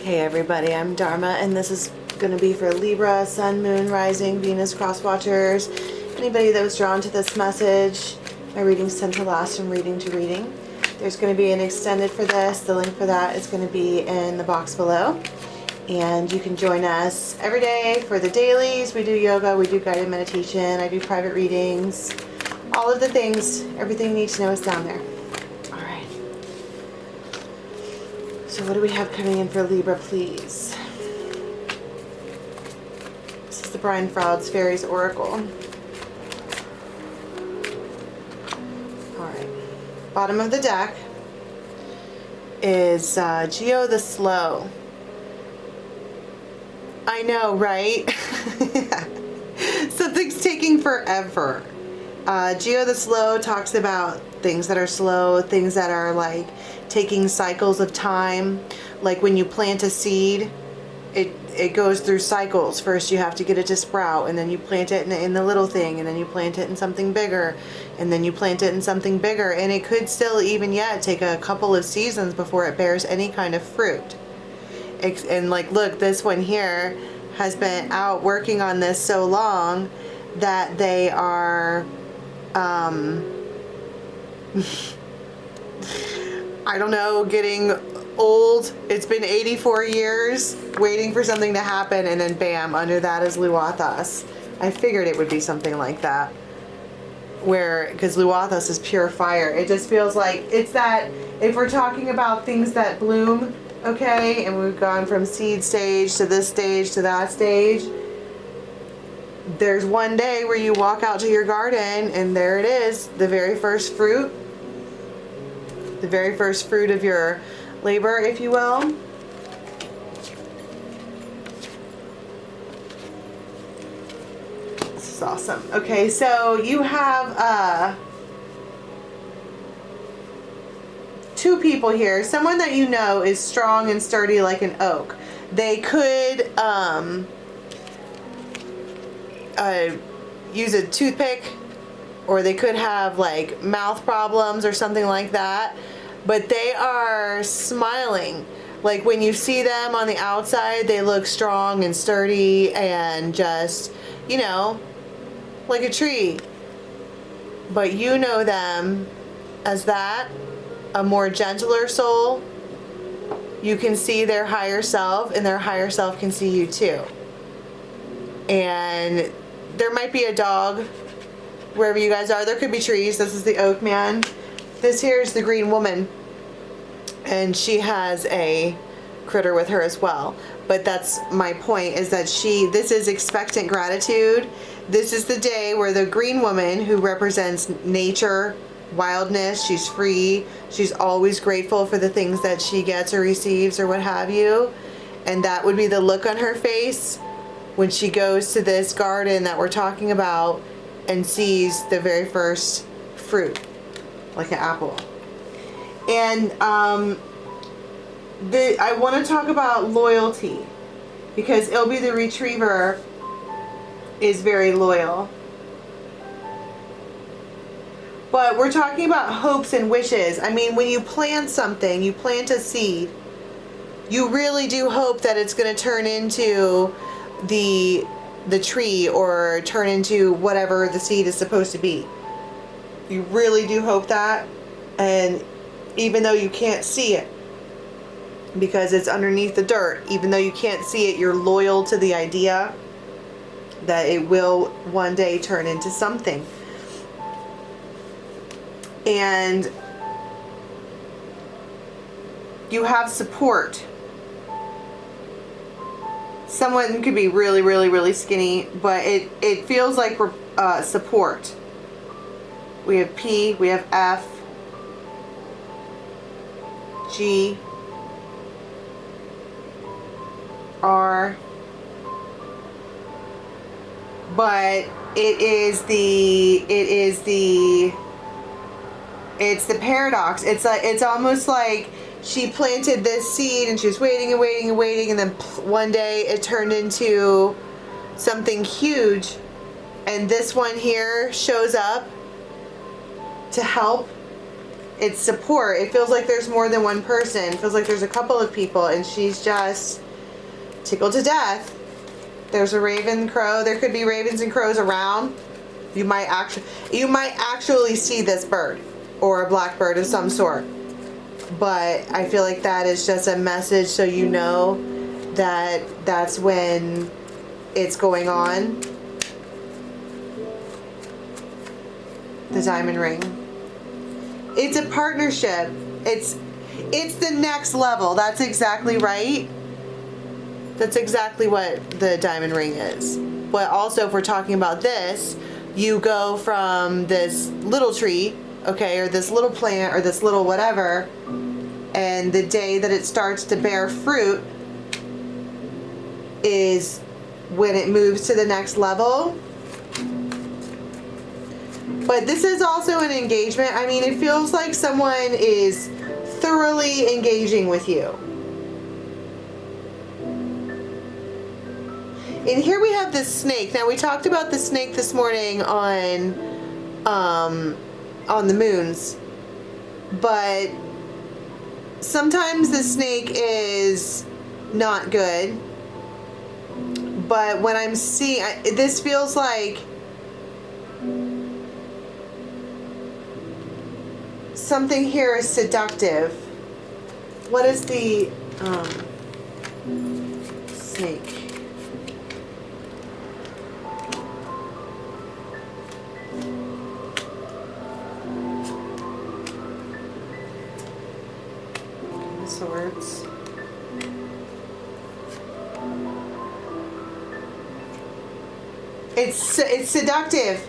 Hey everybody, I'm Dharma, and this is going to be for Libra, Sun, Moon, Rising, Venus, Cross Watchers. Anybody that was drawn to this message, my readings tend to last from reading to reading. There's going to be an extended for this. The link for that is going to be in the box below. And you can join us every day for the dailies. We do yoga, we do guided meditation, I do private readings. All of the things, everything you need to know is down there. Alright. So what do we have coming in for Libra, please? This is the Brian Froud's Fairies Oracle. Alright. Bottom of the deck is Geo the Slow. I know, right? Something's taking forever. Geo the Slow talks about things that are slow, things that are like taking cycles of time. Like when you plant a seed, it goes through cycles. First you have to get it to sprout, and then you plant it in the little thing, and then you plant it in something bigger, and then you plant it in something bigger, and it could still even yet take a couple of seasons before it bears any kind of fruit. And like, look, this one here has been out working on this so long that they are I don't know, getting old. It's been 84 years waiting for something to happen, and then bam, under that is Luathas. I figured it would be something like that, because Luathas is pure fire. It just feels like it's that, if we're talking about things that bloom, okay, and we've gone from seed stage to this stage to that stage, there's one day where you walk out to your garden and there it is, the very first fruit, the very first fruit of your labor, if you will. This is awesome. Okay, so you have two people here. Someone that you know is strong and sturdy like an oak. They could use a toothpick, or they could have like mouth problems or something like that, but they are smiling. Like when you see them on the outside, they look strong and sturdy and just, you know, like a tree. But you know them as that, a more gentler soul. You can see their higher self, and their higher self can see you too. And there might be a dog wherever you guys are. There could be trees. This is the oak man. This here is the green woman, and she has a critter with her as well. But that's my point, is that this is expectant gratitude. This is the day where the green woman, who represents nature, wildness, she's free, she's always grateful for the things that she gets or receives or what have you, and that would be the look on her face when she goes to this garden that we're talking about and sees the very first fruit, like an apple. And I want to talk about loyalty, because Ilby the Retriever is very loyal. But we're talking about hopes and wishes. I mean, when you plant something, you plant a seed, you really do hope that it's going to turn into the tree, or turn into whatever the seed is supposed to be. You really do hope that. And even though you can't see it, because it's underneath the dirt, even though you can't see it, you're loyal to the idea that it will one day turn into something. And you have support. Someone could be really, really, really skinny, but it feels like we're support. We have P, we have F, G, R, but it's the paradox. It's almost like she planted this seed and she was waiting and waiting and waiting, and then one day it turned into something huge, and this one here shows up to help It's support. It feels like there's more than one person. It feels like there's a couple of people, and she's just tickled to death. There's a raven crow. There could be ravens and crows around. You might actually see this bird or a blackbird of some sort. But I feel like that is just a message so you know that that's when it's going on. The diamond ring. It's a partnership. It's the next level. That's exactly right. That's exactly what the diamond ring is. But also, if we're talking about this, you go from this little tree, okay, or this little plant, or this little whatever, and the day that it starts to bear fruit is when it moves to the next level. But this is also an engagement. I mean, it feels like someone is thoroughly engaging with you. And here we have this snake. Now, we talked about the snake this morning on the moons. But sometimes the snake is not good. But when I'm seeing, this feels like something here is seductive. What is the snake? Swords. It's seductive.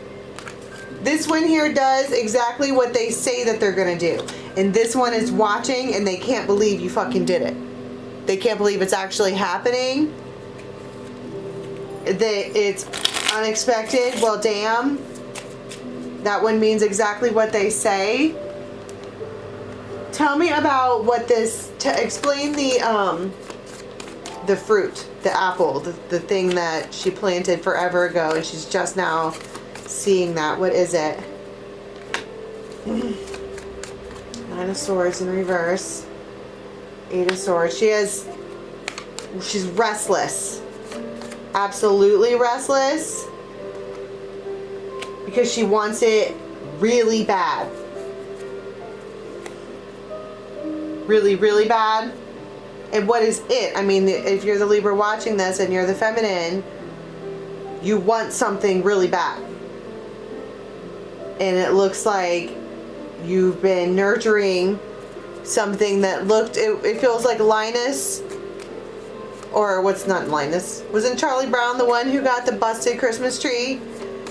This one here does exactly what they say that they're gonna do. And this one is watching and they can't believe you fucking did it. They can't believe it's actually happening. It's unexpected. Well, damn. That one means exactly what they say. Tell me about what this, explain the fruit, the apple, the thing that she planted forever ago and she's just now seeing that. What is it? Nine of Swords in reverse. Eight of Swords. She's restless. Absolutely restless. Because she wants it really bad. Really, really bad. And what is it? I mean, if you're the Libra watching this and you're the feminine, you want something really bad. And it looks like you've been nurturing something that looked, it feels like Linus, or what's not Linus, wasn't Charlie Brown the one who got the busted Christmas tree?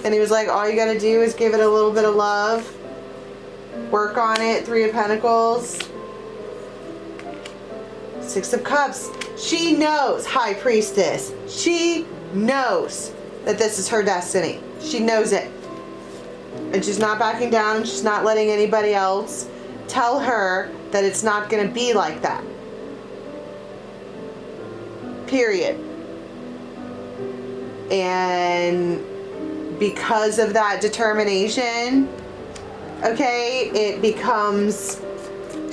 And he was like, all you gotta do is give it a little bit of love, work on it. Three of Pentacles. Six of Cups. She knows, High Priestess. She knows that this is her destiny. She knows it. And she's not backing down. She's not letting anybody else tell her that it's not going to be like that. Period. And because of that determination, okay, it becomes,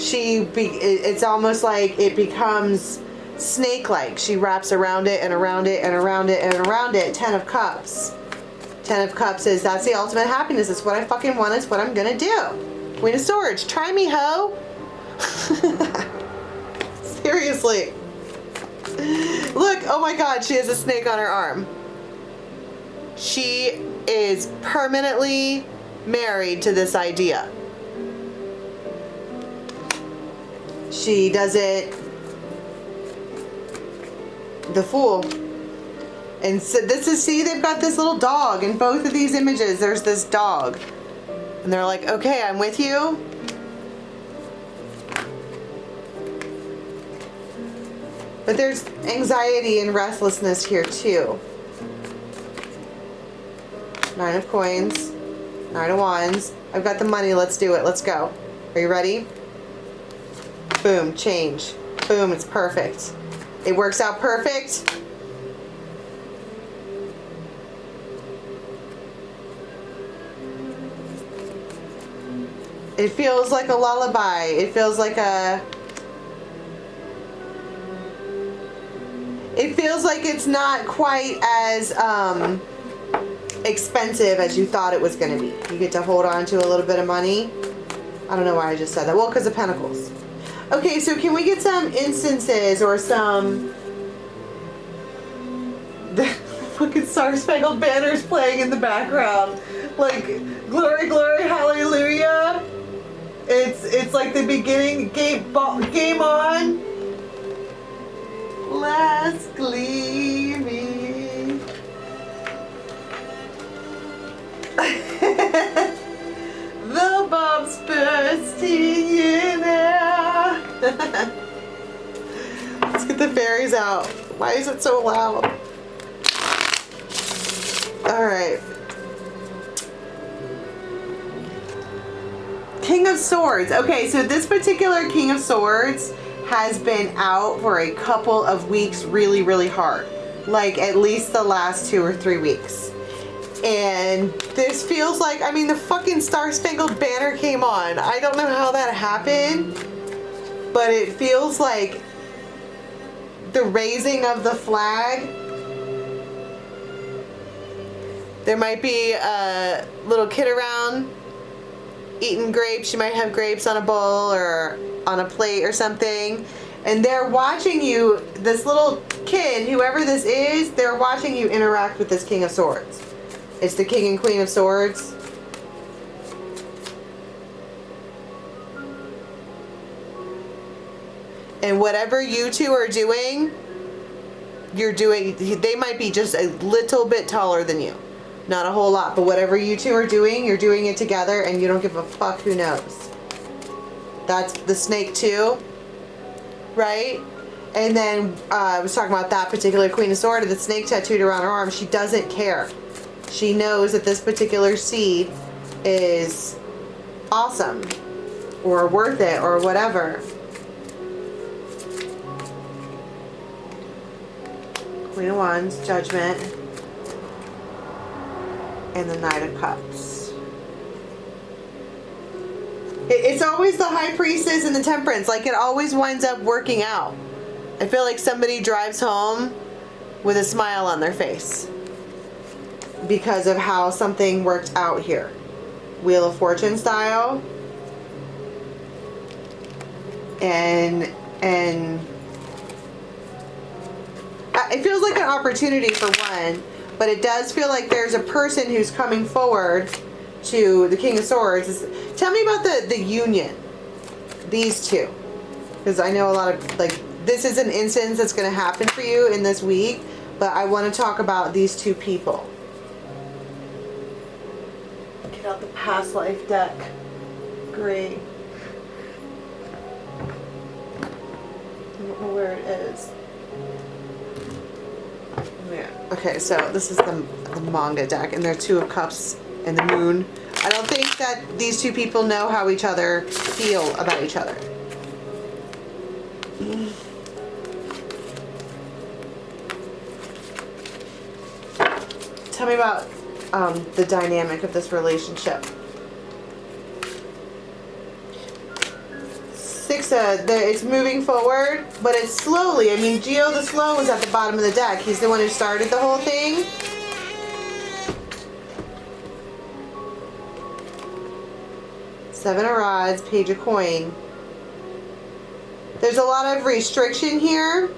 it's almost like it becomes snake-like. She wraps around it and around it and around it and around it. Ten of Cups. Ten of Cups is, that's the ultimate happiness. It's what I fucking want. It's what I'm gonna do. Queen of Swords. Try me, ho. Seriously. Look, oh my God, she has a snake on her arm. She is permanently married to this idea. She does it, the Fool. And so this is, see, they've got this little dog in both of these images. There's this dog. And they're like, okay, I'm with you. But there's anxiety and restlessness here too. Nine of Coins. Nine of Wands. I've got the money. Let's do it. Let's go. Are you ready? Boom. Change. Boom. It's perfect. It works out perfect. It feels like a lullaby. It feels like a... It feels like it's not quite as expensive as you thought it was going to be. You get to hold on to a little bit of money. I don't know why I just said that. Well, because of Pentacles. Okay, so can we get some instances or some... The fucking Star Spangled Banner's playing in the background. Like, glory, glory, hallelujah. It's like the beginning, game on. Last gleaming. The bombs bursting in air. Let's get the fairies out. Why is it so loud? Alright. King of Swords. Okay, so this particular King of Swords has been out for a couple of weeks really, really hard. Like at least the last 2 or 3 weeks. And this feels like, I mean, the fucking Star Spangled Banner came on. I don't know how that happened, but it feels like the raising of the flag. There might be a little kid around eating grapes. You might have grapes on a bowl or on a plate or something. And they're watching you, this little kid, whoever this is, they're watching you interact with this King of Swords. It's the King and Queen of Swords. And whatever you two are doing, you're doing, they might be just a little bit taller than you. Not a whole lot, but whatever you two are doing, you're doing it together and you don't give a fuck who knows. That's the snake too, right? And then I was talking about that particular Queen of Swords, the snake tattooed around her arm. She doesn't care. She knows that this particular seed is awesome or worth it or whatever. Queen of Wands, Judgment, and the Knight of Cups. It's always the High Priestess and the Temperance. Like, it always winds up working out. I feel like somebody drives home with a smile on their face because of how something worked out here. Wheel of Fortune style. And it feels like an opportunity for one, but it does feel like there's a person who's coming forward to the King of Swords. Tell me about the union, these two, because I know a lot of, like, this is an instance that's going to happen for you in this week, but I want to talk about these two people. Get out the past life deck. Great. I don't know where it is. Yeah. Okay, so this is the manga deck, and there are 2 of Cups and the Moon. I don't think that these two people know how each other feel about each other. Tell me about the dynamic of this relationship. 6, it's moving forward, but it's slowly. I mean, Geo the Slow is at the bottom of the deck. He's the one who started the whole thing. Seven of Rods, Page of Coin. There's a lot of restriction here.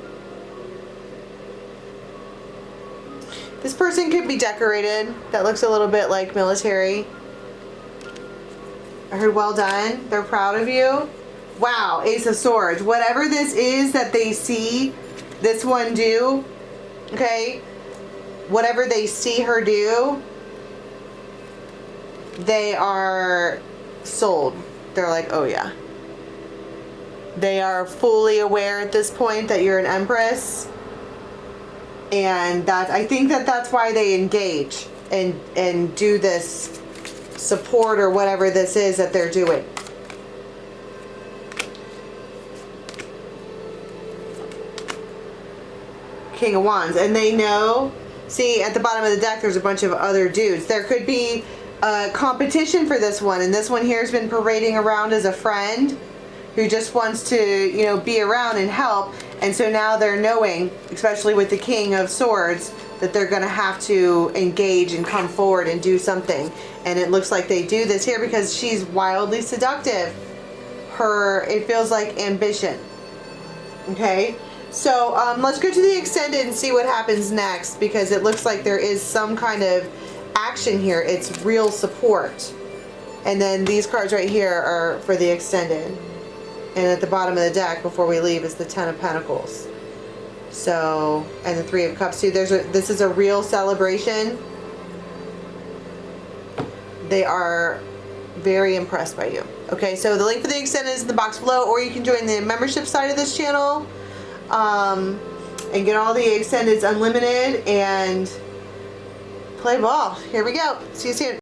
This person could be decorated. That looks a little bit like military. I heard well done. They're proud of you. Wow, Ace of Swords. Whatever this is that they see this one do, okay? Whatever they see her do, they are sold. They're like, oh yeah. They are fully aware at this point that you're an Empress. And that, I think that that's why they engage and do this support or whatever this is that they're doing. King of Wands. And they know, see at the bottom of the deck there's a bunch of other dudes. There could be competition for this one, and this one here has been parading around as a friend who just wants to, you know, be around and help. And so now they're knowing, especially with the King of Swords, that they're going to have to engage and come forward and do something. And it looks like they do this here because she's wildly seductive. It feels like ambition. Okay, so let's go to the extended and see what happens next, because it looks like there is some kind of action here. It's real support. And then these cards right here are for the extended. And at the bottom of the deck before we leave is the Ten of Pentacles. So, and the Three of Cups too. This is a real celebration. They are very impressed by you. Okay, so the link for the extended is in the box below, or you can join the membership side of this channel and get all the extendeds unlimited and play ball. Here we go. See you soon.